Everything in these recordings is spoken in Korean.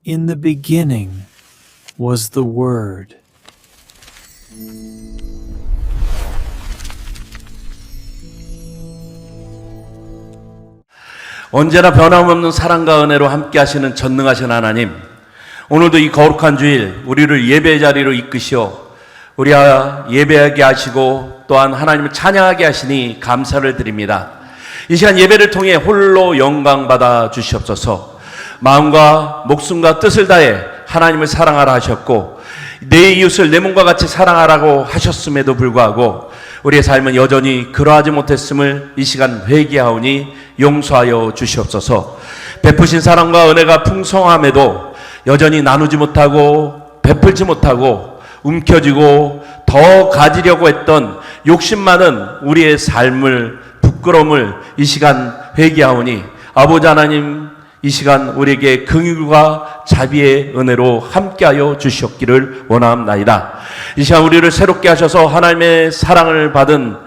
In the beginning was the Word. 언제나 변함없는 사랑과 은혜로 함께 하시는 전능하신 하나님, 오늘도 이 거룩한 주일 우리를 예배 자리로 이끄시어 우리 예배하게 하시고 또한 하나님을 찬양하게 하시니 감사를 드립니다. 이 시간 예배를 통해 홀로 영광 받아 주시옵소서. 마음과 목숨과 뜻을 다해 하나님을 사랑하라 하셨고 내 이웃을 내 몸과 같이 사랑하라고 하셨음에도 불구하고 우리의 삶은 여전히 그러하지 못했음을 이 시간 회개하오니 용서하여 주시옵소서. 베푸신 사랑과 은혜가 풍성함에도 여전히 나누지 못하고 베풀지 못하고 움켜쥐고 더 가지려고 했던 욕심 많은 우리의 삶을 부끄러움을 이 시간 회개하오니 아버지 하나님, 이 시간 우리에게 긍휼과 자비의 은혜로 함께하여 주시옵기를 원하옵나이다. 이 시간 우리를 새롭게 하셔서 하나님의 사랑을 받은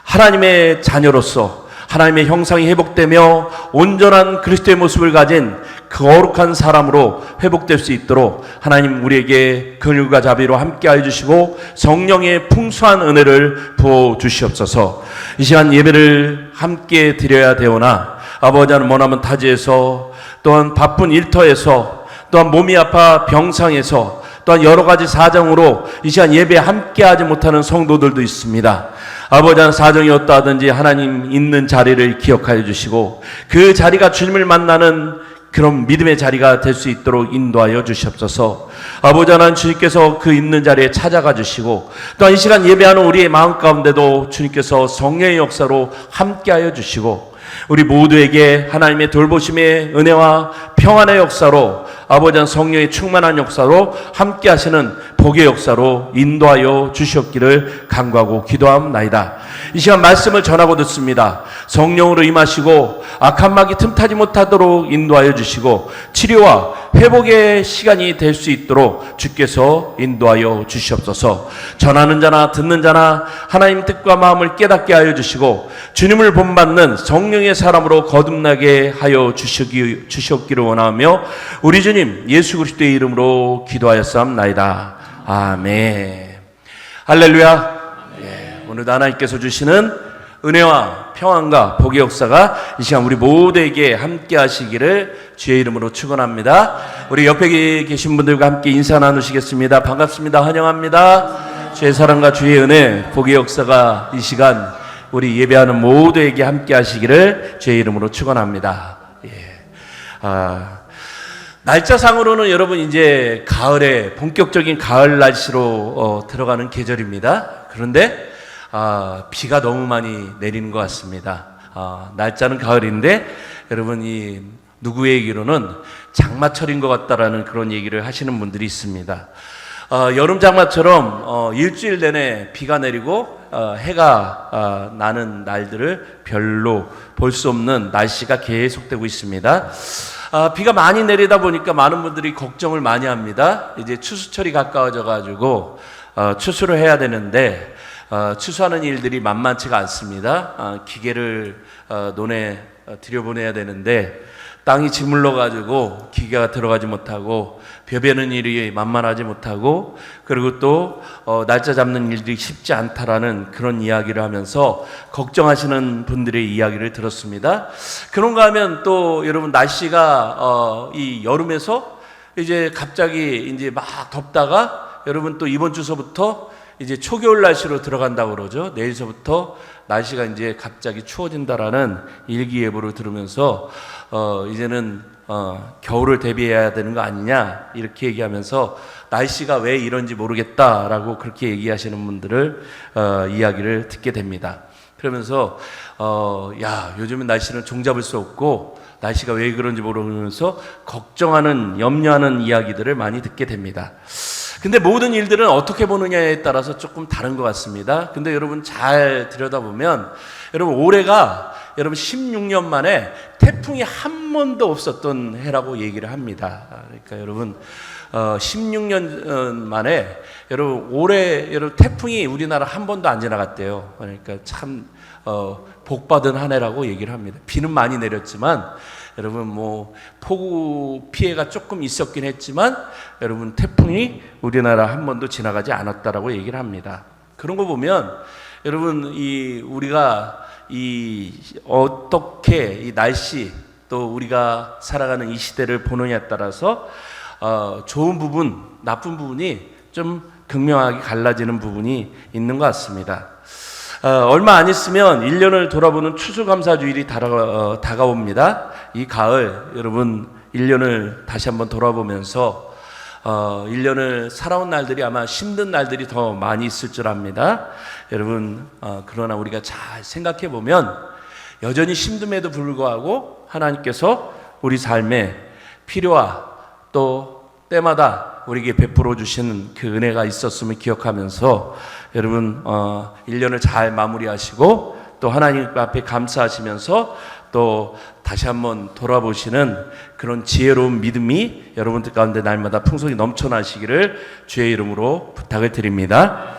하나님의 자녀로서 하나님의 형상이 회복되며 온전한 그리스도의 모습을 가진 거룩한 사람으로 회복될 수 있도록 하나님 우리에게 긍휼과 자비로 함께하여 주시고 성령의 풍성한 은혜를 부어 주시옵소서. 이 시간 예배를 함께 드려야 되오나 아버지는 머나먼 타지에서 또한 바쁜 일터에서 또한 몸이 아파 병상에서 또한 여러 가지 사정으로 이 시간 예배에 함께하지 못하는 성도들도 있습니다. 아버지는 사정이 어떠하든지 하나님 있는 자리를 기억하여 주시고 그 자리가 주님을 만나는 그런 믿음의 자리가 될 수 있도록 인도하여 주시옵소서. 아버지 하나님, 주님께서 그 있는 자리에 찾아가 주시고 또한 이 시간 예배하는 우리의 마음 가운데도 주님께서 성령의 역사로 함께하여 주시고 우리 모두에게 하나님의 돌보심의 은혜와 평안의 역사로 아버지 성령의 충만한 역사로 함께 하시는 복의 역사로 인도하여 주시옵기를 간구하고 기도하옵나이다. 이 시간 말씀을 전하고 듣습니다. 성령으로 임하시고 악한 마귀 틈타지 못하도록 인도하여 주시고 치료와 회복의 시간이 될 수 있도록 주께서 인도하여 주시옵소서. 전하는 자나 듣는 자나 하나님 뜻과 마음을 깨닫게 하여 주시고 주님을 본받는 성령의 사람으로 거듭나게 하여 주시옵기를 원하며 우리 주님 예수 그리스도의 이름으로 기도하였사옵나이다. 아멘. 할렐루야. 오늘도 하나님께서 주시는 은혜와 평안과 복의 역사가 이 시간 우리 모두에게 함께 하시기를 주의 이름으로 축원합니다. 우리 옆에 계신 분들과 함께 인사 나누시겠습니다. 반갑습니다. 환영합니다. 주의 사랑과 주의 은혜, 복의 역사가 이 시간 우리 예배하는 모두에게 함께 하시기를 주의 이름으로 축원합니다. 날짜상으로는 여러분 이제 가을에 본격적인 가을 날씨로 들어가는 계절입니다. 그런데 비가 너무 많이 내리는 것 같습니다. 날짜는 가을인데 여러분 이 누구의 얘기로는 장마철인 것 같다라는 그런 얘기를 하시는 분들이 있습니다. 여름 장마처럼 일주일 내내 비가 내리고 해가 나는 날들을 별로 볼 수 없는 날씨가 계속되고 있습니다. 비가 많이 내리다 보니까 많은 분들이 걱정을 많이 합니다. 이제 추수철이 가까워져 가지고 추수를 해야 되는데 추수하는 일들이 만만치가 않습니다. 기계를 논에 들여보내야 되는데 땅이 짓물러 가지고 기계가 들어가지 못하고 벼베는 일이 만만하지 못하고 그리고 또 날짜 잡는 일들이 쉽지 않다라는 그런 이야기를 하면서 걱정하시는 분들의 이야기를 들었습니다. 그런가 하면 또 여러분 날씨가 이 여름에서 이제 갑자기 이제 막 덥다가 여러분 또 이번 주서부터 이제 초겨울 날씨로 들어간다고 그러죠. 내일서부터 날씨가 이제 갑자기 추워진다라는 일기예보를 들으면서 이제는 겨울을 대비해야 되는 거 아니냐 이렇게 얘기하면서 날씨가 왜 이런지 모르겠다라고 그렇게 얘기하시는 분들을 이야기를 듣게 됩니다. 그러면서 요즘은 날씨는 종잡을 수 없고 날씨가 왜 그런지 모르면서 걱정하는 염려하는 이야기들을 많이 듣게 됩니다. 근데 모든 일들은 어떻게 보느냐에 따라서 조금 다른 것 같습니다. 근데 여러분 잘 들여다보면 여러분 올해가 여러분 16년 만에 태풍이 한 번도 없었던 해라고 얘기를 합니다. 그러니까 여러분 16년 만에 여러분 올해 여러분 태풍이 우리나라 한 번도 안 지나갔대요. 그러니까 참 복받은 한 해라고 얘기를 합니다. 비는 많이 내렸지만 여러분 뭐 폭우 피해가 조금 있었긴 했지만 여러분 태풍이 우리나라 한 번도 지나가지 않았다라고 얘기를 합니다. 그런 거 보면 여러분 우리가 어떻게 이 날씨 또 우리가 살아가는 이 시대를 보느냐에 따라서 좋은 부분, 나쁜 부분이 좀 극명하게 갈라지는 부분이 있는 것 같습니다. 얼마 안 있으면 1년을 돌아보는 추수감사주일이 다가옵니다. 이 가을 여러분 1년을 다시 한번 돌아보면서 1년을 살아온 날들이 아마 힘든 날들이 더 많이 있을 줄 압니다. 여러분 그러나 우리가 잘 생각해 보면 여전히 힘듦에도 불구하고 하나님께서 우리 삶에 필요와 또 때마다 우리에게 베풀어 주시는 그 은혜가 있었음을 기억하면서 여러분 1년을 잘 마무리하시고 또 하나님 앞에 감사하시면서 또 다시 한번 돌아보시는 그런 지혜로운 믿음이 여러분들 가운데 날마다 풍성히 넘쳐나시기를 주의 이름으로 부탁을 드립니다.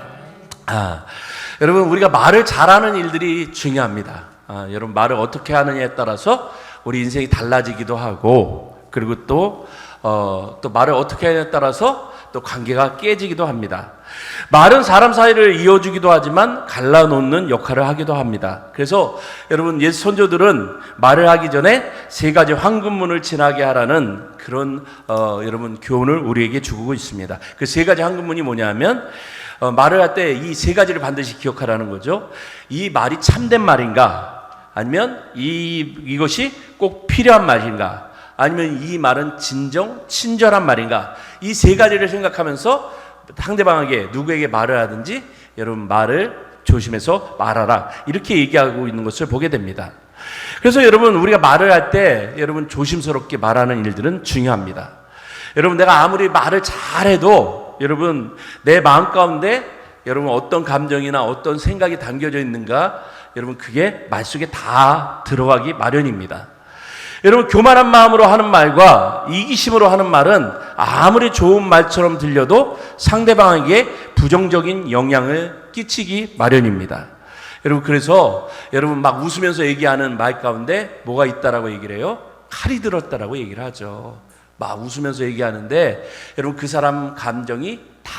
여러분 우리가 말을 잘하는 일들이 중요합니다. 여러분 말을 어떻게 하느냐에 따라서 우리 인생이 달라지기도 하고 그리고 또 말을 어떻게 하느냐에 따라서 또 관계가 깨지기도 합니다. 말은 사람 사이를 이어주기도 하지만 갈라놓는 역할을 하기도 합니다. 그래서 여러분 옛 선조들은 말을 하기 전에 3가지 황금문을 지나게 하라는 그런 여러분 교훈을 우리에게 주고 있습니다. 그 3가지 황금문이 뭐냐면 말을 할 때 이 3가지를 반드시 기억하라는 거죠. 이 말이 참된 말인가? 아니면 이것이 꼭 필요한 말인가? 아니면 이 말은 진정 친절한 말인가? 이 3가지를 생각하면서 상대방에게 누구에게 말을 하든지 여러분 말을 조심해서 말하라 이렇게 얘기하고 있는 것을 보게 됩니다. 그래서 여러분 우리가 말을 할 때 여러분 조심스럽게 말하는 일들은 중요합니다. 여러분 내가 아무리 말을 잘해도 여러분 내 마음 가운데 여러분 어떤 감정이나 어떤 생각이 담겨져 있는가 여러분 그게 말 속에 다 들어가기 마련입니다. 여러분 교만한 마음으로 하는 말과 이기심으로 하는 말은 아무리 좋은 말처럼 들려도 상대방에게 부정적인 영향을 끼치기 마련입니다. 여러분 그래서 여러분 막 웃으면서 얘기하는 말 가운데 뭐가 있다라고 얘기를 해요? 칼이 들었다라고 얘기를 하죠. 막 웃으면서 얘기하는데 여러분 그 사람 감정이 다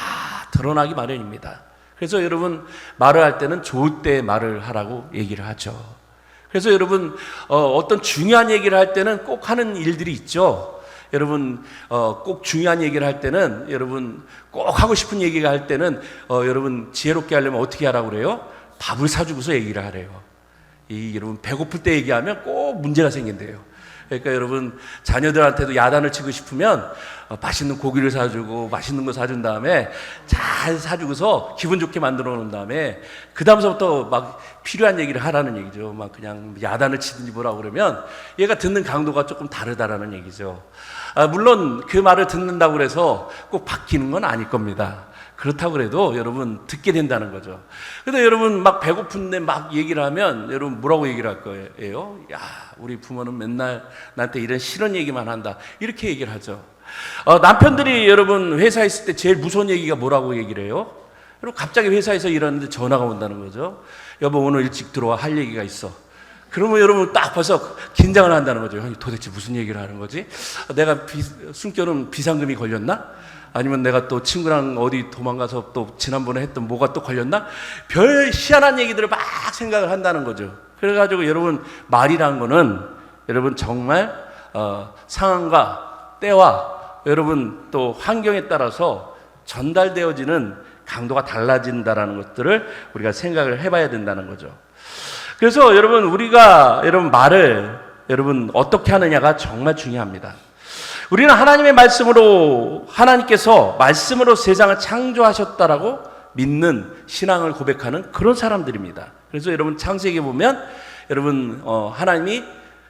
드러나기 마련입니다. 그래서 여러분 말을 할 때는 좋을 때 말을 하라고 얘기를 하죠. 그래서 여러분 어떤 중요한 얘기를 할 때는 꼭 하는 일들이 있죠. 여러분 꼭 중요한 얘기를 할 때는 여러분 꼭 하고 싶은 얘기가 할 때는 여러분 지혜롭게 하려면 어떻게 하라고 그래요? 밥을 사주고서 얘기를 하래요. 여러분 배고플 때 얘기하면 꼭 문제가 생긴대요. 그러니까 여러분 자녀들한테도 야단을 치고 싶으면 맛있는 고기를 사주고 맛있는 거 사준 다음에 잘 사주고서 기분 좋게 만들어 놓은 다음에 그 다음서부터 막 필요한 얘기를 하라는 얘기죠. 막 그냥 야단을 치든지 뭐라고 그러면 얘가 듣는 강도가 조금 다르다라는 얘기죠. 물론 그 말을 듣는다고 그래서 꼭 바뀌는 건 아닐 겁니다. 그렇다고 그래도 여러분 듣게 된다는 거죠. 근데 여러분 막 배고픈데 막 얘기를 하면 여러분 뭐라고 얘기를 할 거예요? 야, 우리 부모는 맨날 나한테 이런 싫은 얘기만 한다. 이렇게 얘기를 하죠. 남편들이 여러분 회사에 있을 때 제일 무서운 얘기가 뭐라고 얘기를 해요? 여러분 갑자기 회사에서 일하는데 전화가 온다는 거죠. 여보 오늘 일찍 들어와 할 얘기가 있어. 그러면 여러분 딱 벌써 긴장을 한다는 거죠. 형이 도대체 무슨 얘기를 하는 거지? 내가 숨겨놓은 비상금이 걸렸나? 아니면 내가 또 친구랑 어디 도망가서 또 지난번에 했던 뭐가 또 걸렸나? 별 희한한 얘기들을 막 생각을 한다는 거죠. 그래가지고 여러분 말이라는 거는 여러분 정말 상황과 때와 여러분 또 환경에 따라서 전달되어지는 강도가 달라진다라는 것들을 우리가 생각을 해봐야 된다는 거죠. 그래서 여러분 우리가 여러분 말을 여러분 어떻게 하느냐가 정말 중요합니다. 우리는 하나님의 말씀으로 하나님께서 말씀으로 세상을 창조하셨다라고 믿는 신앙을 고백하는 그런 사람들입니다. 그래서 여러분 창세기에 보면 여러분 하나님이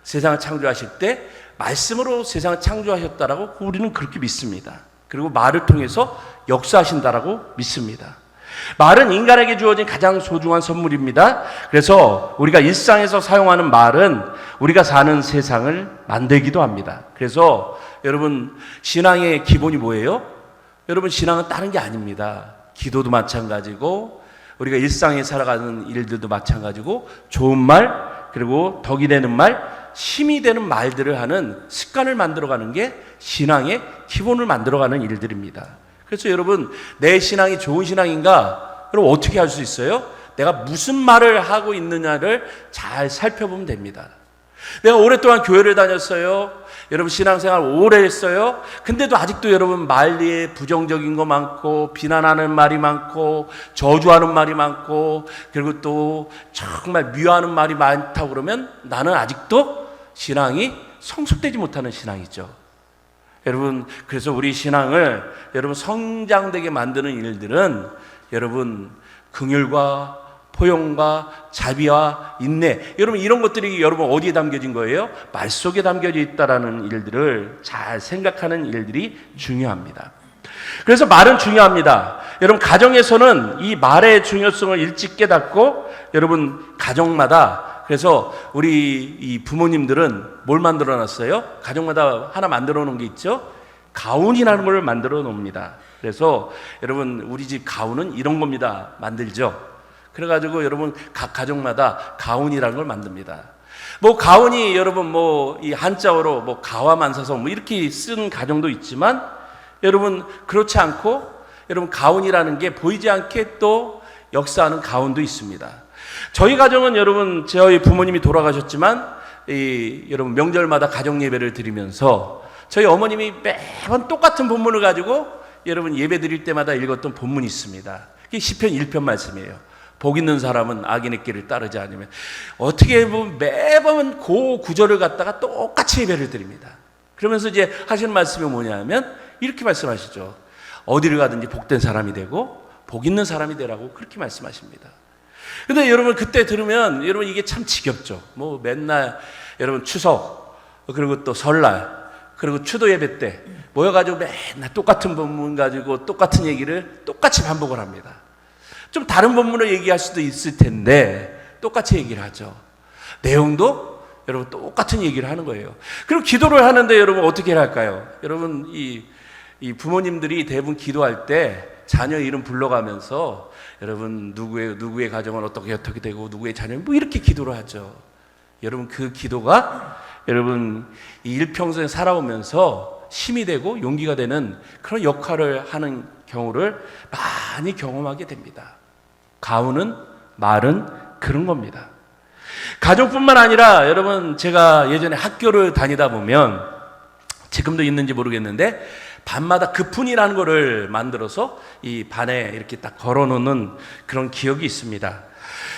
세상을 창조하실 때 말씀으로 세상을 창조하셨다라고 우리는 그렇게 믿습니다. 그리고 말을 통해서 역사하신다라고 믿습니다. 말은 인간에게 주어진 가장 소중한 선물입니다. 그래서 우리가 일상에서 사용하는 말은 우리가 사는 세상을 만들기도 합니다. 그래서 여러분 신앙의 기본이 뭐예요? 여러분 신앙은 다른 게 아닙니다. 기도도 마찬가지고 우리가 일상에 살아가는 일들도 마찬가지고 좋은 말 그리고 덕이 되는 말 힘이 되는 말들을 하는 습관을 만들어가는 게 신앙의 기본을 만들어가는 일들입니다. 그래서 여러분, 내 신앙이 좋은 신앙인가? 여러분 어떻게 알 수 있어요? 내가 무슨 말을 하고 있느냐를 잘 살펴보면 됩니다. 내가 오랫동안 교회를 다녔어요. 여러분 신앙생활 오래 했어요. 근데도 아직도 여러분 말리에 부정적인 거 많고, 비난하는 말이 많고, 저주하는 말이 많고, 그리고 또 정말 미워하는 말이 많다고 그러면 나는 아직도 신앙이 성숙되지 못하는 신앙이죠. 여러분, 그래서 우리 신앙을 여러분 성장되게 만드는 일들은 여러분 긍휼과 포용과 자비와 인내, 여러분 이런 것들이 여러분 어디에 담겨진 거예요? 말 속에 담겨져 있다라는 일들을 잘 생각하는 일들이 중요합니다. 그래서 말은 중요합니다. 여러분 가정에서는 이 말의 중요성을 일찍 깨닫고, 여러분 가정마다, 그래서 우리 이 부모님들은 뭘 만들어 놨어요? 가정마다 하나 만들어 놓은 게 있죠? 가훈이라는 걸 만들어 놓습니다. 그래서 여러분 우리 집 가훈은 이런 겁니다. 만들죠. 그래가지고 여러분 각 가정마다 가훈이라는 걸 만듭니다. 뭐 가훈이 여러분 뭐 이 한자어로 뭐 가와만사성 뭐 이렇게 쓴 가정도 있지만, 여러분 그렇지 않고 여러분 가훈이라는 게 보이지 않게 또 역사하는 가훈도 있습니다. 저희 가정은 여러분 저희 부모님이 돌아가셨지만 여러분 명절마다 가정 예배를 드리면서 저희 어머님이 매번 똑같은 본문을 가지고 여러분 예배 드릴 때마다 읽었던 본문이 있습니다. 그게 시편 1편 말씀이에요. 복 있는 사람은 악인의 길을 따르지 않으면. 어떻게 보면 매번 그 구절을 갖다가 똑같이 예배를 드립니다. 그러면서 이제 하시는 말씀이 뭐냐면 이렇게 말씀하시죠. 어디를 가든지 복된 사람이 되고 복 있는 사람이 되라고 그렇게 말씀하십니다. 근데 여러분 그때 들으면 여러분 이게 참 지겹죠. 뭐 맨날 여러분 추석, 그리고 또 설날, 그리고 추도 예배 때 모여가지고 맨날 똑같은 본문 가지고 똑같은 얘기를 똑같이 반복을 합니다. 좀 다른 본문을 얘기할 수도 있을 텐데 똑같이 얘기를 하죠. 내용도 여러분 똑같은 얘기를 하는 거예요. 그리고 기도를 하는데 여러분 어떻게 할까요? 여러분 이 부모님들이 대부분 기도할 때 자녀 이름 불러가면서 여러분 누구의 가정은 어떻게 되고 누구의 자녀는 뭐 이렇게 기도를 하죠. 여러분 그 기도가 여러분 이 일평생 살아오면서 힘이 되고 용기가 되는 그런 역할을 하는 경우를 많이 경험하게 됩니다. 가훈은 말은 그런 겁니다. 가정뿐만 아니라 여러분 제가 예전에 학교를 다니다 보면 지금도 있는지 모르겠는데 반마다 급훈이라는 거를 만들어서 이 반에 이렇게 딱 걸어놓는 그런 기억이 있습니다.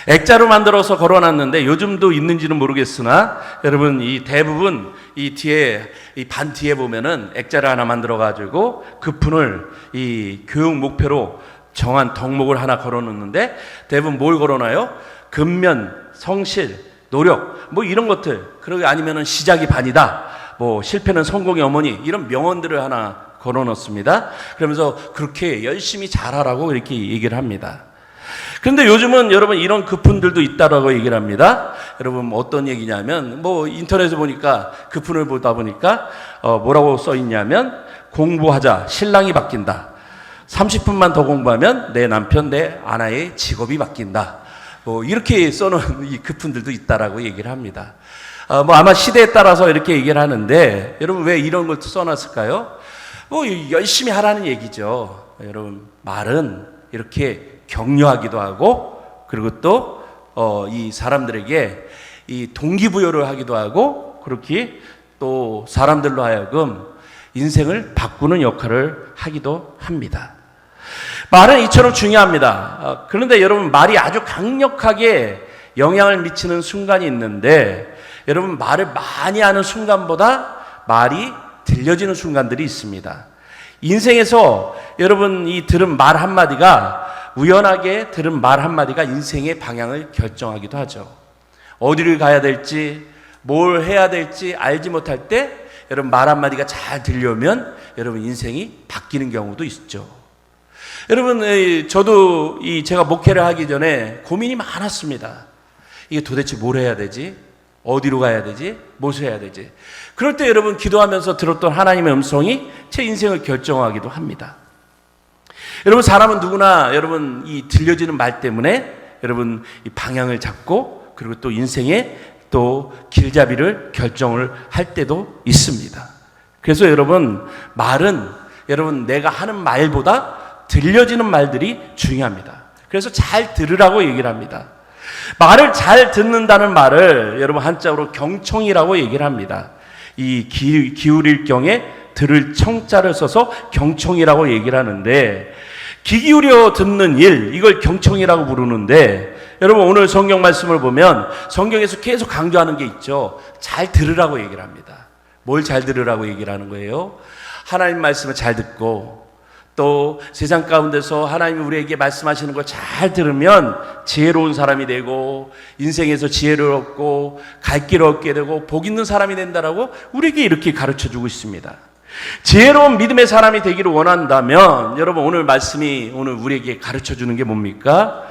액자로 만들어서 걸어놨는데 요즘도 있는지는 모르겠으나 여러분 이 대부분 이 뒤에 이 반 뒤에 보면은 액자를 하나 만들어 가지고 급훈을 이 교육 목표로 정한 덕목을 하나 걸어놓는데 대부분 뭘 걸어놔요? 근면, 성실, 노력 뭐 이런 것들, 그리고 아니면은 시작이 반이다, 뭐 실패는 성공의 어머니, 이런 명언들을 하나 걸어놓습니다. 그러면서 그렇게 열심히 잘하라고 이렇게 얘기를 합니다. 그런데 요즘은 여러분 이런 급훈들도 있다라고 얘기를 합니다. 여러분 어떤 얘기냐면 뭐 인터넷에 보니까 급훈을 보다 보니까 뭐라고 써 있냐면 공부하자 신랑이 바뀐다. 30분만 더 공부하면 내 남편 내 아내의 직업이 바뀐다. 뭐 이렇게 써놓은 이 급훈들도 있다라고 얘기를 합니다. 뭐 아마 시대에 따라서 이렇게 얘기를 하는데 여러분 왜 이런 걸 써놨을까요? 뭐 열심히 하라는 얘기죠. 여러분 말은 이렇게 격려하기도 하고, 그리고 또 이 사람들에게 이 동기부여를 하기도 하고, 그렇게 또 사람들로 하여금 인생을 바꾸는 역할을 하기도 합니다. 말은 이처럼 중요합니다. 그런데 여러분 말이 아주 강력하게 영향을 미치는 순간이 있는데, 여러분 말을 많이 하는 순간보다 말이 들려지는 순간들이 있습니다. 인생에서 여러분 이 들은 말 한마디가, 우연하게 들은 말 한마디가 인생의 방향을 결정하기도 하죠. 어디를 가야 될지, 뭘 해야 될지 알지 못할 때 여러분 말 한마디가 잘 들려오면 여러분 인생이 바뀌는 경우도 있죠. 여러분 저도 제가 목회를 하기 전에 고민이 많았습니다. 이게 도대체 뭘 해야 되지? 어디로 가야 되지? 무엇을 해야 되지? 그럴 때 여러분 기도하면서 들었던 하나님의 음성이 제 인생을 결정하기도 합니다. 여러분 사람은 누구나 여러분 이 들려지는 말 때문에 여러분 이 방향을 잡고, 그리고 또 인생의 또 길잡이를 결정을 할 때도 있습니다. 그래서 여러분, 말은 여러분 내가 하는 말보다 들려지는 말들이 중요합니다. 그래서 잘 들으라고 얘기를 합니다. 말을 잘 듣는다는 말을 여러분 한자어로 경청이라고 얘기를 합니다. 이 기울일 경에 들을 청자를 써서 경청이라고 얘기를 하는데, 귀 기울여 듣는 일, 이걸 경청이라고 부르는데, 여러분 오늘 성경 말씀을 보면 성경에서 계속 강조하는 게 있죠. 잘 들으라고 얘기를 합니다. 뭘 잘 들으라고 얘기를 하는 거예요? 하나님 말씀을 잘 듣고, 또 세상 가운데서 하나님이 우리에게 말씀하시는 걸 잘 들으면 지혜로운 사람이 되고, 인생에서 지혜를 얻고 갈 길을 얻게 되고 복 있는 사람이 된다라고 우리에게 이렇게 가르쳐주고 있습니다. 지혜로운 믿음의 사람이 되기를 원한다면 여러분 오늘 말씀이 오늘 우리에게 가르쳐주는 게 뭡니까?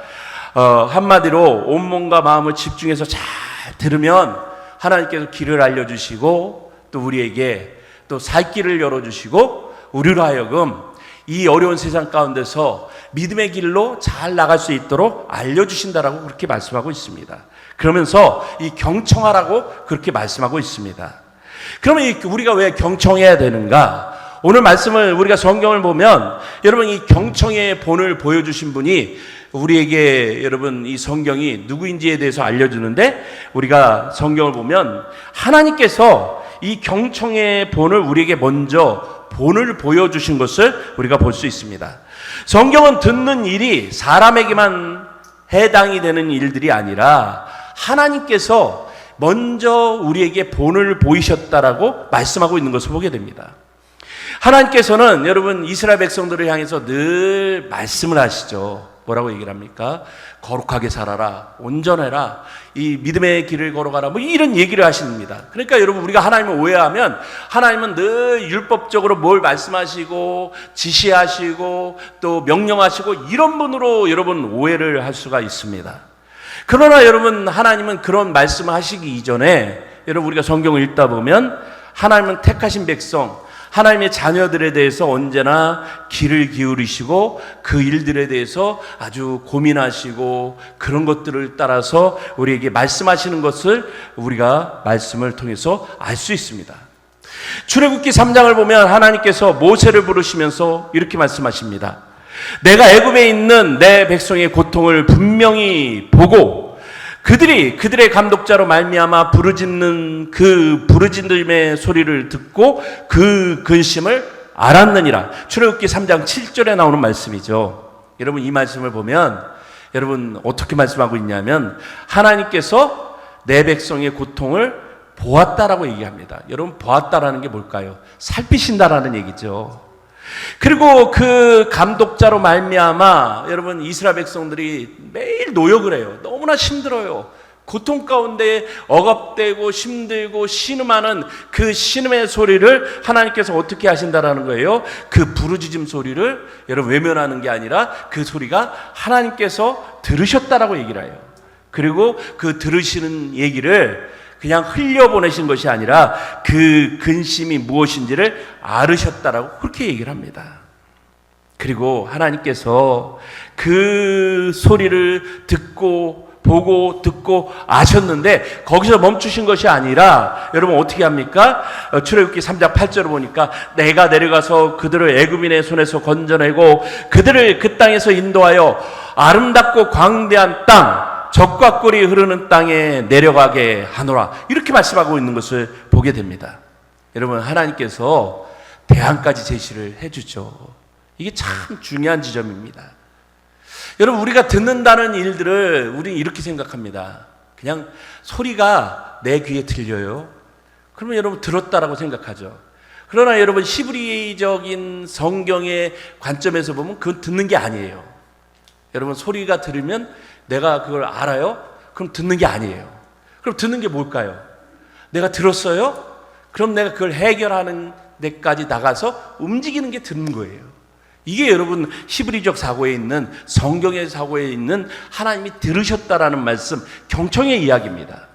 한마디로 온몸과 마음을 집중해서 잘 들으면 하나님께서 길을 알려주시고, 또 우리에게 또 살 길을 열어주시고, 우리로 하여금 이 어려운 세상 가운데서 믿음의 길로 잘 나갈 수 있도록 알려주신다라고 그렇게 말씀하고 있습니다. 그러면서 이 경청하라고 그렇게 말씀하고 있습니다. 그러면 우리가 왜 경청해야 되는가? 오늘 말씀을 우리가 성경을 보면 여러분 이 경청의 본을 보여주신 분이 우리에게 여러분 이 성경이 누구인지에 대해서 알려주는데, 우리가 성경을 보면 하나님께서 이 경청의 본을 우리에게 먼저 본을 보여주신 것을 우리가 볼 수 있습니다. 성경은 듣는 일이 사람에게만 해당이 되는 일들이 아니라 하나님께서 먼저 우리에게 본을 보이셨다라고 말씀하고 있는 것을 보게 됩니다. 하나님께서는 여러분 이스라엘 백성들을 향해서 늘 말씀을 하시죠. 뭐라고 얘기를 합니까? 거룩하게 살아라, 온전해라, 이 믿음의 길을 걸어가라, 뭐 이런 얘기를 하십니다. 그러니까 여러분 우리가 하나님을 오해하면 하나님은 늘 율법적으로 뭘 말씀하시고 지시하시고 또 명령하시고 이런 분으로 여러분 오해를 할 수가 있습니다. 그러나 여러분 하나님은 그런 말씀을 하시기 이전에 여러분 우리가 성경을 읽다 보면 하나님은 택하신 백성, 하나님의 자녀들에 대해서 언제나 귀를 기울이시고 그 일들에 대해서 아주 고민하시고 그런 것들을 따라서 우리에게 말씀하시는 것을 우리가 말씀을 통해서 알 수 있습니다. 출애굽기 3장을 보면 하나님께서 모세를 부르시면서 이렇게 말씀하십니다. 내가 애굽에 있는 내 백성의 고통을 분명히 보고 그들의 감독자로 말미암아 부르짖는 그 부르짖음의 소리를 듣고 그 근심을 알았느니라. 출애굽기 3장 7절에 나오는 말씀이죠. 여러분 이 말씀을 보면 여러분 어떻게 말씀하고 있냐면 하나님께서 내 백성의 고통을 보았다라고 얘기합니다. 여러분 보았다라는 게 뭘까요? 살피신다라는 얘기죠. 그리고 그 감독자로 말미암아 여러분 이스라엘 백성들이 매일 노역을 해요. 너무나 힘들어요. 고통 가운데 억압되고 힘들고 신음하는 그 신음의 소리를 하나님께서 어떻게 하신다라는 거예요? 그 부르짖음 소리를 여러분 외면하는 게 아니라 그 소리가 하나님께서 들으셨다라고 얘기를 해요. 그리고 그 들으시는 얘기를 그냥 흘려보내신 것이 아니라 그 근심이 무엇인지를 알으셨다라고 그렇게 얘기를 합니다. 그리고 하나님께서 그 소리를 듣고 보고 듣고 아셨는데 거기서 멈추신 것이 아니라 여러분 어떻게 합니까? 출애굽기 3장 8절을 보니까 내가 내려가서 그들을 애굽인의 손에서 건져내고 그들을 그 땅에서 인도하여 아름답고 광대한 땅 적과 꿀이 흐르는 땅에 내려가게 하노라, 이렇게 말씀하고 있는 것을 보게 됩니다. 여러분 하나님께서 대안까지 제시를 해주죠. 이게 참 중요한 지점입니다. 여러분 우리가 듣는다는 일들을 우리는 이렇게 생각합니다. 그냥 소리가 내 귀에 들려요. 그러면 여러분 들었다라고 생각하죠. 그러나 여러분 히브리적인 성경의 관점에서 보면 그건 듣는 게 아니에요. 여러분 소리가 들으면 내가 그걸 알아요? 그럼 듣는 게 아니에요. 그럼 듣는 게 뭘까요? 내가 들었어요? 그럼 내가 그걸 해결하는 데까지 나가서 움직이는 게 듣는 거예요. 이게 여러분 히브리적 사고에 있는 성경의 사고에 있는 하나님이 들으셨다라는 말씀, 경청의 이야기입니다.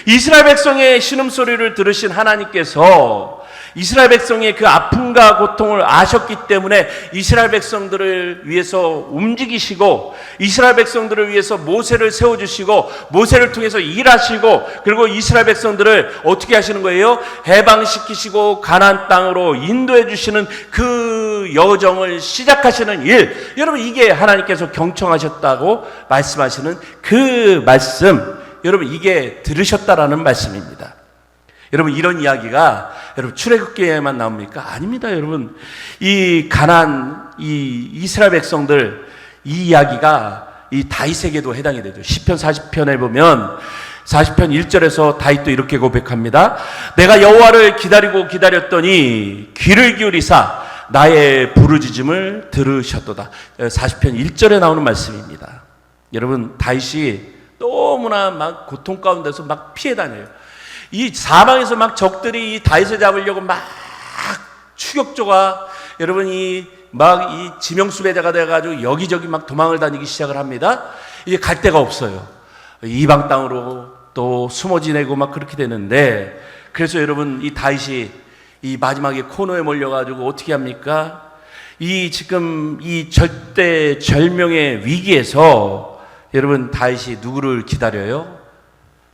이스라엘 백성의 신음소리를 들으신 하나님께서 이스라엘 백성의 그 아픔과 고통을 아셨기 때문에 이스라엘 백성들을 위해서 움직이시고 이스라엘 백성들을 위해서 모세를 세워주시고 모세를 통해서 일하시고 그리고 이스라엘 백성들을 어떻게 하시는 거예요? 해방시키시고 가나안 땅으로 인도해 주시는 그 여정을 시작하시는 일, 여러분 이게 하나님께서 경청하셨다고 말씀하시는 그 말씀, 여러분 이게 들으셨다라는 말씀입니다. 여러분 이런 이야기가 여러분 출애굽기에만 나옵니까? 아닙니다. 여러분 이 가나안 이 이스라엘 백성들 이 이야기가 이 다윗에게도 해당이 되죠. 시편 40편에 보면 40편 1절에서 다윗도 이렇게 고백합니다. 내가 여호와를 기다리고 기다렸더니 귀를 기울이사 나의 부르짖음을 들으셨도다. 40편 1절에 나오는 말씀입니다. 여러분 다윗이 너무나 막 고통 가운데서 막 피해 다녀요. 이 사방에서 막 적들이 이 다윗을 잡으려고 막 추격조가 여러분이 막 이 지명수배자가 돼가지고 여기저기 막 도망을 다니기 시작을 합니다. 이제 갈 데가 없어요. 이방 땅으로 또 숨어 지내고 막 그렇게 되는데, 그래서 여러분 이 다윗이 이 마지막에 코너에 몰려가지고 어떻게 합니까? 이 지금 이 절대 절명의 위기에서 여러분 다윗이 누구를 기다려요?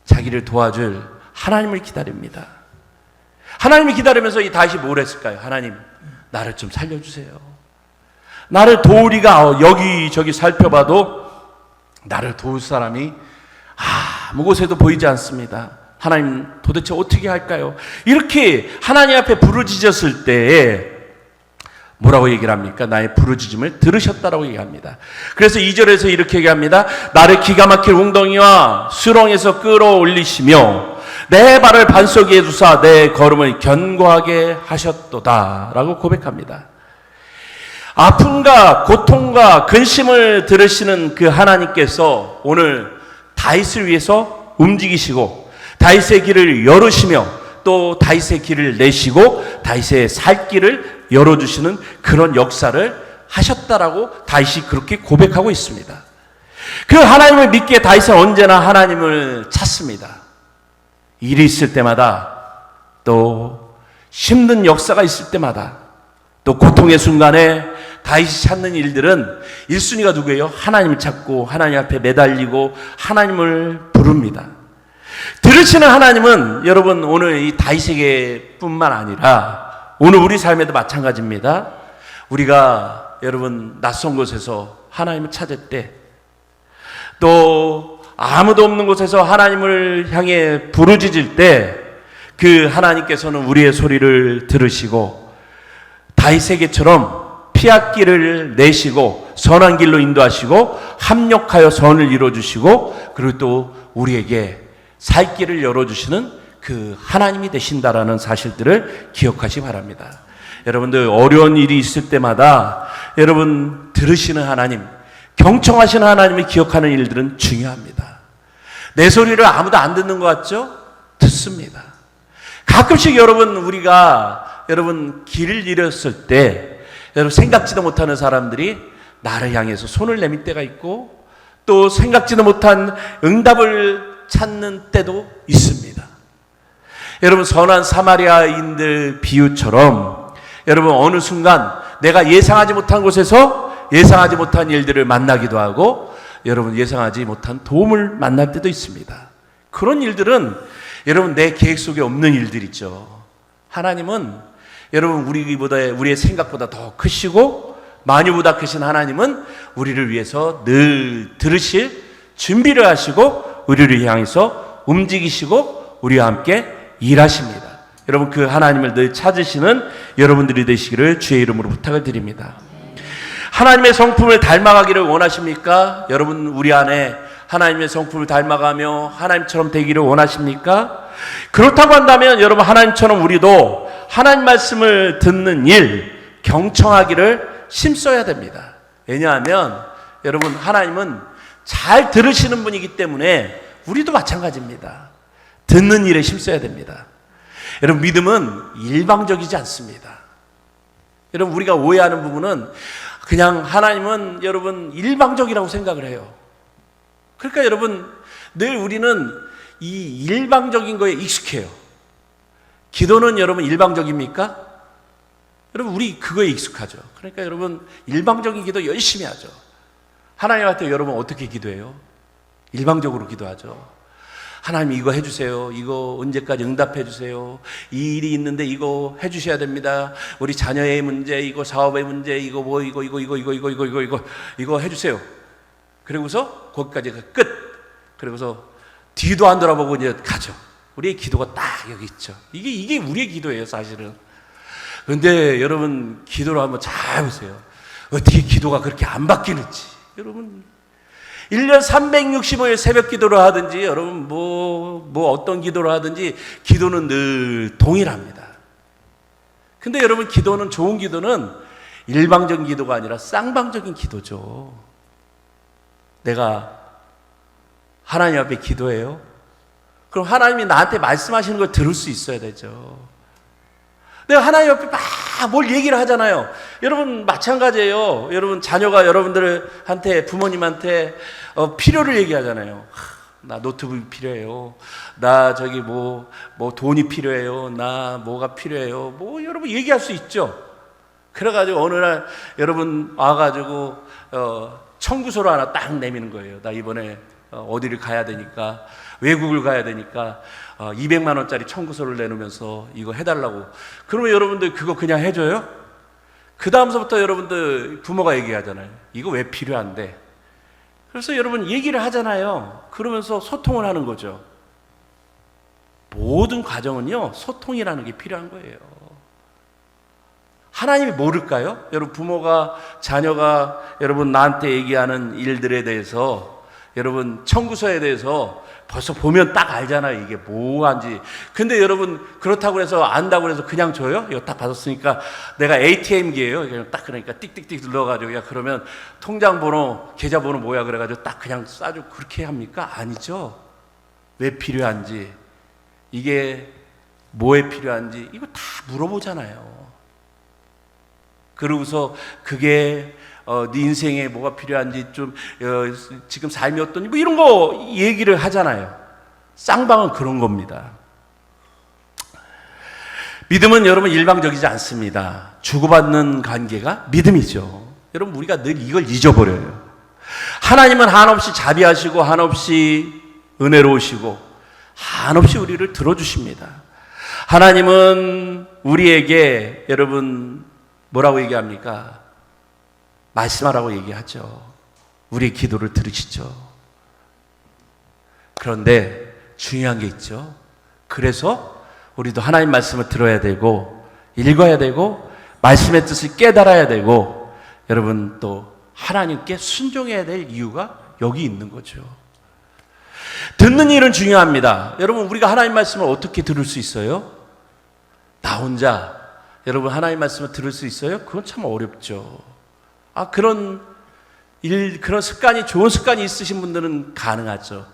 자기를 도와줄 하나님을 기다립니다. 하나님을 기다리면서 이 다윗이 뭘 했을까요? 하나님, 나를 좀 살려주세요. 나를 여기저기 살펴봐도 나를 도울 사람이 아무 곳에도 보이지 않습니다. 하나님 도대체 어떻게 할까요? 이렇게 하나님 앞에 부르짖었을 때에 뭐라고 얘기를 합니까? 나의 부르짖음을 들으셨다라고 얘기합니다. 그래서 2절에서 이렇게 얘기합니다. 나를 기가 막힐 웅덩이와 수렁에서 끌어올리시며 내 발을 반석 위에 두사 내 걸음을 견고하게 하셨도다 라고 고백합니다. 아픔과 고통과 근심을 들으시는 그 하나님께서 오늘 다윗을 위해서 움직이시고 다윗의 길을 열으시며 또 다윗의 길을 내시고 다윗의 살 길을 열어주시는 그런 역사를 하셨다라고 다윗이 그렇게 고백하고 있습니다. 그 하나님을 믿기에 다윗은 언제나 하나님을 찾습니다. 일이 있을 때마다 또 힘든 역사가 있을 때마다 또 고통의 순간에 다윗이 찾는 일들은 1순위가 누구예요? 하나님을 찾고 하나님 앞에 매달리고 하나님을 부릅니다. 들으시는 하나님은 여러분 오늘 이 다윗에게 뿐만 아니라 오늘 우리 삶에도 마찬가지입니다. 우리가 여러분 낯선 곳에서 하나님을 찾을 때 또 아무도 없는 곳에서 하나님을 향해 부르짖을 때 그 하나님께서는 우리의 소리를 들으시고 다윗에게처럼 피앗길을 내시고 선한 길로 인도하시고 합력하여 선을 이루어주시고 그리고 또 우리에게 살 길을 열어주시는 그 하나님이 되신다라는 사실들을 기억하시기 바랍니다. 여러분들 어려운 일이 있을 때마다 여러분 들으시는 하나님, 경청하시는 하나님을 기억하는 일들은 중요합니다. 내 소리를 아무도 안 듣는 것 같죠? 듣습니다. 가끔씩 우리가 길을 잃었을 때 여러분 생각지도 못하는 사람들이 나를 향해서 손을 내밀 때가 있고 또 생각지도 못한 응답을 찾는 때도 있습니다. 여러분 선한 사마리아인들 비유처럼 여러분 어느 순간 내가 예상하지 못한 곳에서 예상하지 못한 일들을 만나기도 하고 여러분 예상하지 못한 도움을 만날 때도 있습니다. 그런 일들은 여러분 내 계획 속에 없는 일들이죠. 하나님은 여러분 우리의 생각보다 더 크시고 만유보다 크신 하나님은 우리를 위해서 늘 들으실 준비를 하시고 우리를 향해서 움직이시고 우리와 함께 일하십니다. 여러분 그 하나님을 늘 찾으시는 여러분들이 되시기를 주의 이름으로 부탁을 드립니다. 하나님의 성품을 닮아가기를 원하십니까? 여러분 우리 안에 하나님의 성품을 닮아가며 하나님처럼 되기를 원하십니까? 그렇다고 한다면 여러분 하나님처럼 우리도 하나님 말씀을 듣는 일, 경청하기를 힘써야 됩니다. 왜냐하면 여러분 하나님은 잘 들으시는 분이기 때문에 우리도 마찬가지입니다. 듣는 일에 힘써야 됩니다. 여러분 믿음은 일방적이지 않습니다. 여러분 우리가 오해하는 부분은 그냥 하나님은 여러분 일방적이라고 생각을 해요. 그러니까 여러분 늘 우리는 이 일방적인 거에 익숙해요. 기도는 여러분 일방적입니까? 여러분 우리 그거에 익숙하죠. 그러니까 여러분 일방적인 기도 열심히 하죠. 하나님한테 여러분 어떻게 기도해요? 일방적으로 기도하죠. 하나님 이거 해주세요. 이거 언제까지 응답해 주세요. 이 일이 있는데 이거 해주셔야 됩니다. 우리 자녀의 문제, 이거 사업의 문제, 이거 뭐 이거 해주세요. 그리고서 거기까지 끝. 그리고서 뒤도 안 돌아보고 이제 가죠. 우리의 기도가 딱 여기 있죠. 이게 우리의 기도예요, 사실은. 그런데 여러분 기도를 한번 잘 보세요. 어떻게 기도가 그렇게 안 바뀌는지. 여러분 1년 365일 새벽 기도를 하든지 여러분 뭐 어떤 기도를 하든지 기도는 늘 동일합니다. 근데 여러분 기도는 좋은 기도는 일방적인 기도가 아니라 쌍방적인 기도죠. 내가 하나님 앞에 기도해요. 그럼 하나님이 나한테 말씀하시는 걸 들을 수 있어야 되죠. 내가 하나님 앞에 막 뭘 얘기를 하잖아요. 여러분 마찬가지예요. 여러분 자녀가 여러분들한테 부모님한테 필요를 얘기하잖아요. 나 노트북이 필요해요. 나 저기 뭐 돈이 필요해요. 나 뭐가 필요해요. 뭐 여러분 얘기할 수 있죠. 그래가지고 어느 날 여러분 와가지고 청구서를 하나 딱 내미는 거예요. 나 이번에 어디를 가야 되니까 외국을 가야 되니까 200만 원짜리 청구서를 내놓으면서 이거 해달라고. 그러면 여러분들 그거 그냥 해줘요? 그 다음서부터 여러분들 부모가 얘기하잖아요. 이거 왜 필요한데? 그래서 여러분 얘기를 하잖아요. 그러면서 소통을 하는 거죠. 모든 과정은요 소통이라는 게 필요한 거예요. 하나님이 모를까요? 여러분 부모가 자녀가 여러분 나한테 얘기하는 일들에 대해서 여러분 청구서에 대해서 벌써 보면 딱 알잖아요. 이게 뭐한지. 근데 여러분 그렇다고 해서 안다고 해서 그냥 줘요? 이거 딱 받았으니까 내가 ATM기예요. 그냥 딱 그러니까 띡띡띡 눌러가지고 야 그러면 통장번호, 계좌번호 뭐야 그래가지고 딱 그냥 쏴주고 그렇게 합니까? 아니죠. 왜 필요한지 이게 뭐에 필요한지 이거 다 물어보잖아요. 그러고서 그게 네 인생에 뭐가 필요한지 좀 지금 삶이 어떠니 뭐 이런 거 얘기를 하잖아요. 쌍방은 그런 겁니다. 믿음은 여러분 일방적이지 않습니다. 주고받는 관계가 믿음이죠. 여러분 우리가 늘 이걸 잊어버려요. 하나님은 한없이 자비하시고 한없이 은혜로우시고 한없이 우리를 들어주십니다. 하나님은 우리에게 여러분 뭐라고 얘기합니까? 말씀하라고 얘기하죠. 우리의 기도를 들으시죠. 그런데 중요한 게 있죠. 그래서 우리도 하나님 말씀을 들어야 되고 읽어야 되고 말씀의 뜻을 깨달아야 되고 여러분 또 하나님께 순종해야 될 이유가 여기 있는 거죠. 듣는 일은 중요합니다. 여러분 우리가 하나님 말씀을 어떻게 들을 수 있어요? 나 혼자 여러분 하나님 말씀을 들을 수 있어요? 그건 참 어렵죠. 그런 습관이 좋은 습관이 있으신 분들은 가능하죠.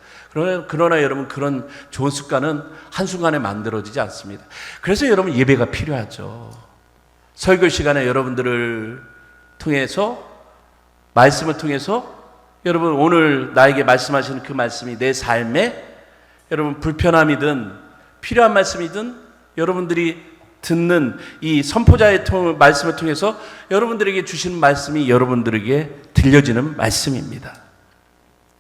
그러나 여러분 그런 좋은 습관은 한순간에 만들어지지 않습니다. 그래서 여러분 예배가 필요하죠. 설교 시간에 여러분들을 통해서 말씀을 통해서 여러분 오늘 나에게 말씀하시는 그 말씀이 내 삶에 여러분 불편함이든 필요한 말씀이든 여러분들이 듣는 이 선포자의 말씀을 통해서 여러분들에게 주시는 말씀이 여러분들에게 들려지는 말씀입니다.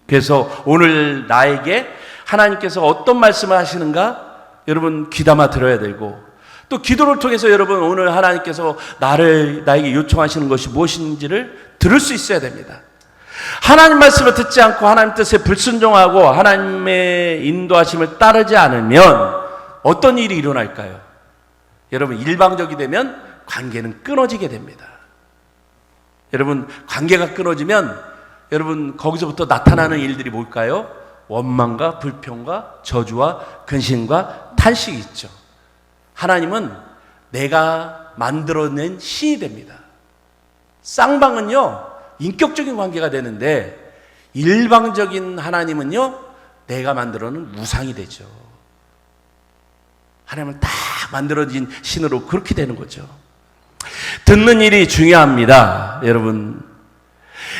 그래서 오늘 나에게 하나님께서 어떤 말씀을 하시는가 여러분 귀담아 들어야 되고 또 기도를 통해서 여러분 오늘 하나님께서 나에게 요청하시는 것이 무엇인지를 들을 수 있어야 됩니다. 하나님 말씀을 듣지 않고 하나님 뜻에 불순종하고 하나님의 인도하심을 따르지 않으면 어떤 일이 일어날까요? 여러분 일방적이 되면 관계는 끊어지게 됩니다. 여러분 관계가 끊어지면 여러분 거기서부터 나타나는 일들이 뭘까요? 원망과 불평과 저주와 근심과 탄식이 있죠. 하나님은 내가 만들어낸 신이 됩니다. 쌍방은요 인격적인 관계가 되는데 일방적인 하나님은요 내가 만들어낸 우상이 되죠. 하나님은 딱 만들어진 신으로 그렇게 되는 거죠. 듣는 일이 중요합니다. 여러분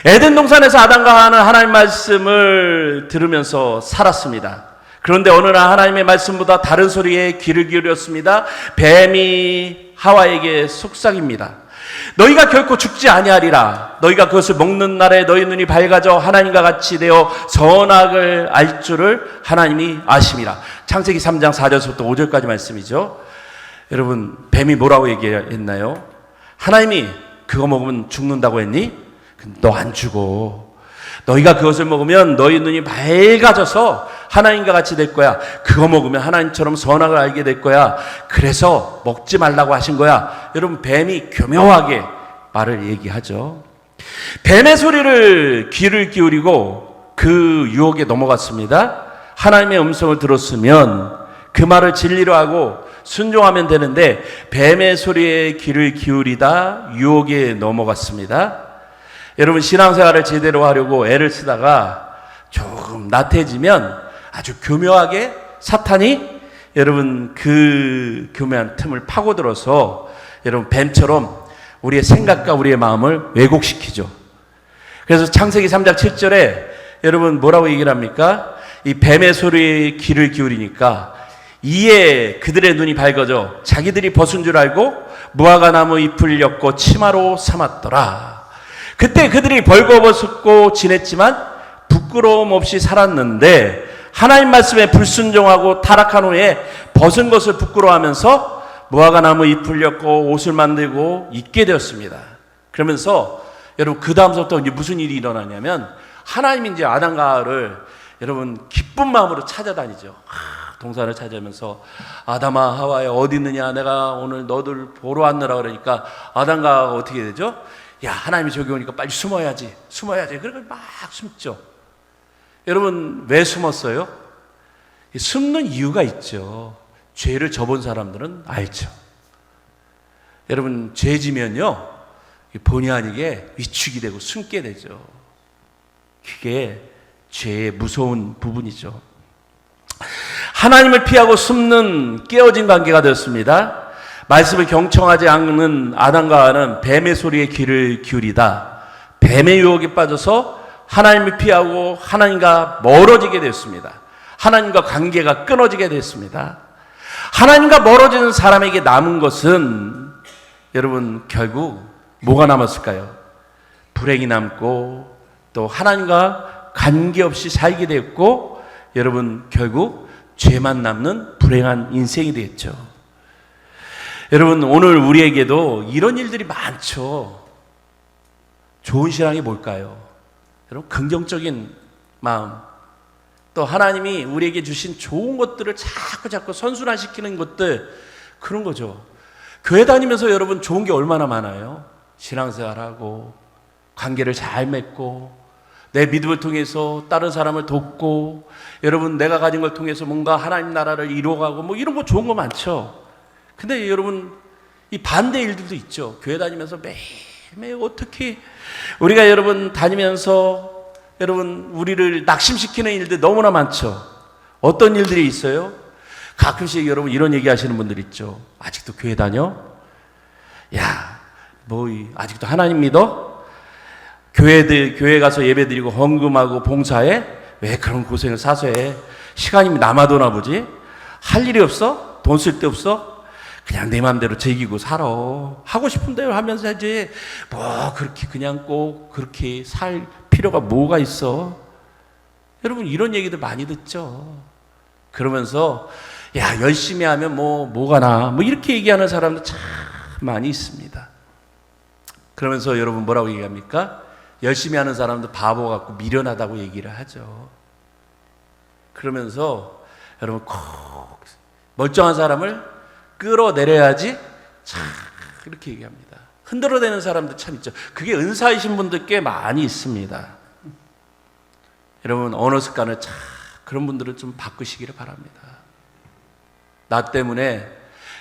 에덴 동산에서 아담과 하와는 하나님 말씀을 들으면서 살았습니다. 그런데 어느 날 하나님의 말씀보다 다른 소리에 귀를 기울였습니다. 뱀이 하와에게 속삭입니다. 너희가 결코 죽지 아니하리라. 너희가 그것을 먹는 날에 너희 눈이 밝아져 하나님과 같이 되어 선악을 알 줄을 하나님이 아심이라. 창세기 3장 4절부터 5절까지 말씀이죠. 여러분, 뱀이 뭐라고 얘기했나요? 하나님이 그거 먹으면 죽는다고 했니? 너 안 죽어. 너희가 그것을 먹으면 너희 눈이 밝아져서 하나님과 같이 될 거야. 그거 먹으면 하나님처럼 선악을 알게 될 거야. 그래서 먹지 말라고 하신 거야. 여러분, 뱀이 교묘하게 말을 얘기하죠. 뱀의 소리를 귀를 기울이고 그 유혹에 넘어갔습니다. 하나님의 음성을 들었으면 그 말을 진리로 하고 순종하면 되는데 뱀의 소리에 귀를 기울이다 유혹에 넘어갔습니다. 여러분, 신앙생활을 제대로 하려고 애를 쓰다가 조금 나태해지면 아주 교묘하게 사탄이 여러분 그 교묘한 틈을 파고들어서 여러분 뱀처럼 우리의 생각과 우리의 마음을 왜곡시키죠. 그래서 창세기 3장 7절에 여러분 뭐라고 얘기를 합니까? 이 뱀의 소리에 귀를 기울이니까 이에 그들의 눈이 밝아져 자기들이 벗은 줄 알고 무화과 나무 잎을 엮고 치마로 삼았더라. 그때 그들이 벌거벗고 지냈지만 부끄러움 없이 살았는데 하나님 말씀에 불순종하고 타락한 후에 벗은 것을 부끄러워하면서 무화과 나무 잎을 엮고 옷을 만들고 입게 되었습니다. 그러면서 여러분 그 다음부터 이제 무슨 일이 일어나냐면 하나님이 이제 아담과 하와를 여러분 기쁜 마음으로 찾아다니죠. 동산을 찾아면서 아담아 하와야 어디 있느냐, 내가 오늘 너들 보러 왔느라. 그러니까 아담과 하와가 어떻게 되죠? 야, 하나님이 저기 오니까 빨리 숨어야지. 그러니까 막 숨죠. 여러분 왜 숨었어요? 숨는 이유가 있죠. 죄를 저본 사람들은 알죠. 여러분 죄 지면요 본의 아니게 위축이 되고 숨게 되죠. 그게 죄의 무서운 부분이죠. 하나님을 피하고 숨는 깨어진 관계가 되었습니다. 말씀을 경청하지 않는 아담과 하와는 뱀의 소리에 귀를 기울이다 뱀의 유혹에 빠져서 하나님을 피하고 하나님과 멀어지게 되었습니다. 하나님과 관계가 끊어지게 되었습니다. 하나님과 멀어지는 사람에게 남은 것은 여러분 결국 뭐가 남았을까요? 불행이 남고 또 하나님과 관계없이 살게 되었고 여러분 결국 죄만 남는 불행한 인생이 되었죠. 여러분 오늘 우리에게도 이런 일들이 많죠. 좋은 신앙이 뭘까요? 여러분 긍정적인 마음, 또 하나님이 우리에게 주신 좋은 것들을 자꾸 선순환시키는 것들, 그런 거죠. 교회 다니면서 여러분 좋은 게 얼마나 많아요. 신앙생활하고 관계를 잘 맺고 내 믿음을 통해서 다른 사람을 돕고 여러분 내가 가진 걸 통해서 뭔가 하나님 나라를 이루어가고 뭐 이런 거 좋은 거 많죠. 근데 여러분 이 반대 일들도 있죠. 교회 다니면서 매일 어떻게 우리가 여러분 다니면서 여러분 우리를 낙심시키는 일들 너무나 많죠. 어떤 일들이 있어요? 가끔씩 여러분 이런 얘기 하시는 분들 있죠. 아직도 교회 다녀? 야, 뭐 아직도 하나님 믿어? 교회 가서 예배 드리고 헌금하고 봉사해? 왜 그런 고생을 사서 해? 시간이 남아도나 보지? 할 일이 없어? 돈 쓸 데 없어? 그냥 내 마음대로 즐기고 살아. 하고 싶은 대로 하면서 하지. 뭐 그렇게 그냥 꼭 그렇게 살 필요가 뭐가 있어? 여러분 이런 얘기들 많이 듣죠. 그러면서 야 열심히 하면 뭐가 나? 뭐 이렇게 얘기하는 사람도 참 많이 있습니다. 그러면서 여러분 뭐라고 얘기합니까? 열심히 하는 사람도 바보 같고 미련하다고 얘기를 하죠. 그러면서 여러분 꼭 멀쩡한 사람을 끌어내려야지 참 이렇게 얘기합니다. 흔들어대는 사람도 참 있죠. 그게 은사이신 분들 꽤 많이 있습니다. 여러분 언어 습관을 참 그런 분들은 좀 바꾸시기를 바랍니다. 나 때문에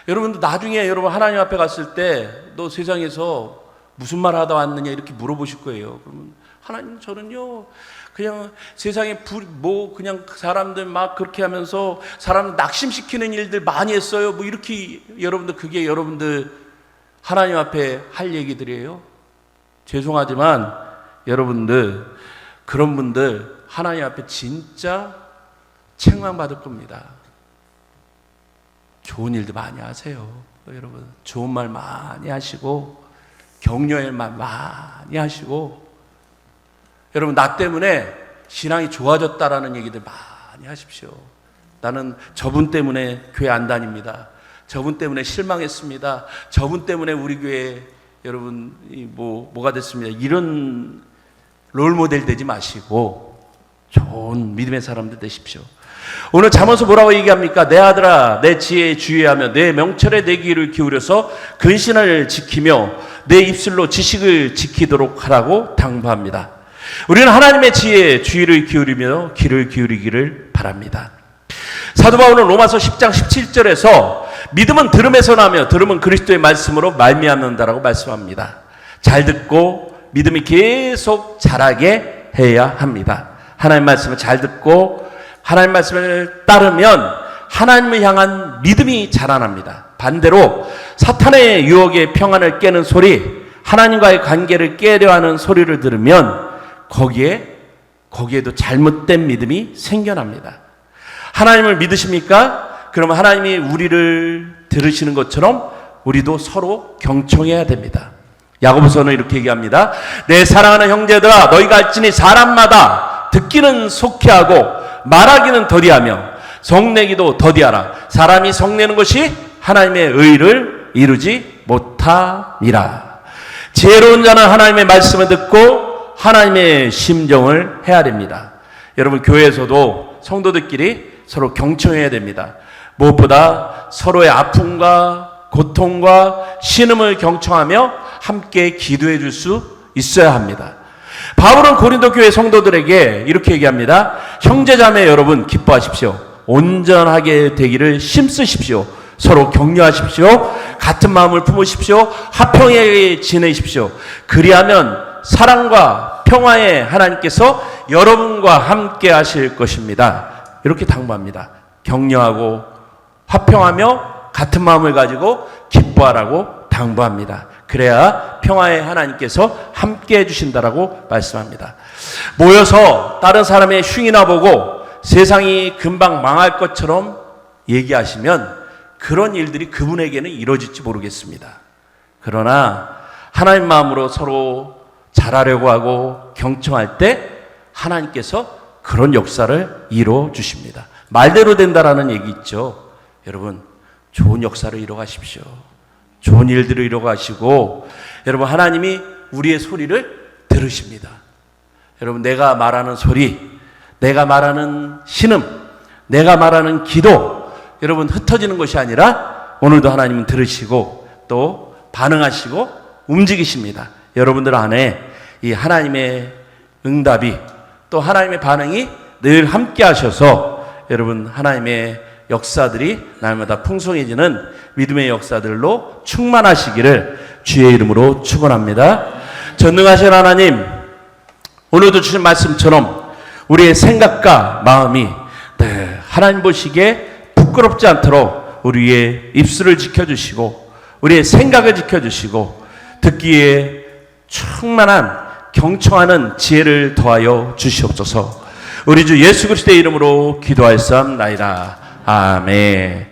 여러분도 나중에 여러분 하나님 앞에 갔을 때 너 세상에서 무슨 말 하다 왔느냐 이렇게 물어보실 거예요. 그러면 하나님 저는요 그냥 세상에 그냥 사람들 막 그렇게 하면서 사람 낙심시키는 일들 많이 했어요. 뭐 이렇게 여러분들 그게 여러분들 하나님 앞에 할 얘기들이에요. 죄송하지만 여러분들 그런 분들 하나님 앞에 진짜 책망받을 겁니다. 좋은 일도 많이 하세요. 여러분, 좋은 말 많이 하시고, 격려의 말 많이 하시고, 여러분, 나 때문에 신앙이 좋아졌다라는 얘기들 많이 하십시오. 나는 저분 때문에 교회 안 다닙니다. 저분 때문에 실망했습니다. 저분 때문에 우리 교회 여러분 뭐가 됐습니다. 이런 롤모델 되지 마시고 좋은 믿음의 사람들 되십시오. 오늘 잠언서 뭐라고 얘기합니까? 내 아들아, 내 지혜에 주의하며 내 명철에 내 귀를 기울여서 근신을 지키며 내 입술로 지식을 지키도록 하라고 당부합니다. 우리는 하나님의 지혜에 주의를 기울이며 귀를 기울이기를 바랍니다. 사도 바울은 로마서 10장 17절에서 믿음은 들음에서 나며 들음은 그리스도의 말씀으로 말미암는다라고 말씀합니다. 잘 듣고 믿음이 계속 자라게 해야 합니다. 하나님 말씀을 잘 듣고 하나님 말씀을 따르면 하나님을 향한 믿음이 자라납니다. 반대로 사탄의 유혹의 평안을 깨는 소리, 하나님과의 관계를 깨려 하는 소리를 들으면 거기에도 잘못된 믿음이 생겨납니다. 하나님을 믿으십니까? 그러면 하나님이 우리를 들으시는 것처럼 우리도 서로 경청해야 됩니다. 야고보서는 이렇게 얘기합니다. 내 사랑하는 형제들아, 너희가 알지니 사람마다 듣기는 속히하고 말하기는 더디하며 성내기도 더디하라. 사람이 성내는 것이 하나님의 의를 이루지 못함이라. 지혜로운 자는 하나님의 말씀을 듣고 하나님의 심정을 해야 됩니다. 여러분, 교회에서도 성도들끼리 서로 경청해야 됩니다. 무엇보다 서로의 아픔과 고통과 신음을 경청하며 함께 기도해 줄 수 있어야 합니다. 바울은 고린도 교회 성도들에게 이렇게 얘기합니다. 형제자매 여러분, 기뻐하십시오. 온전하게 되기를 힘쓰십시오. 서로 격려하십시오. 같은 마음을 품으십시오. 화평하게 지내십시오. 그리하면 사랑과 평화의 하나님께서 여러분과 함께 하실 것입니다. 이렇게 당부합니다. 격려하고 화평하며 같은 마음을 가지고 기뻐하라고 당부합니다. 그래야 평화의 하나님께서 함께 해주신다라고 말씀합니다. 모여서 다른 사람의 흉이나 보고 세상이 금방 망할 것처럼 얘기하시면 그런 일들이 그분에게는 이루어질지 모르겠습니다. 그러나 하나님 마음으로 서로 잘하려고 하고 경청할 때 하나님께서 그런 역사를 이루어 주십니다. 말대로 된다라는 얘기 있죠. 여러분, 좋은 역사를 이루어 가십시오. 좋은 일들을 이루어 가시고, 여러분, 하나님이 우리의 소리를 들으십니다. 여러분, 내가 말하는 소리, 내가 말하는 신음, 내가 말하는 기도, 여러분, 흩어지는 것이 아니라 오늘도 하나님은 들으시고 또 반응하시고 움직이십니다. 여러분들 안에 이 하나님의 응답이 또 하나님의 반응이 늘 함께 하셔서 여러분, 하나님의 역사들이 날마다 풍성해지는 믿음의 역사들로 충만하시기를 주의 이름으로 축원합니다. 전능하신 하나님, 오늘도 주신 말씀처럼 우리의 생각과 마음이 하나님 보시기에 부끄럽지 않도록 우리의 입술을 지켜주시고 우리의 생각을 지켜주시고 듣기에 충만한 경청하는 지혜를 더하여 주시옵소서. 우리 주 예수 그리스도의 이름으로 기도하였사옵나이다. 아멘.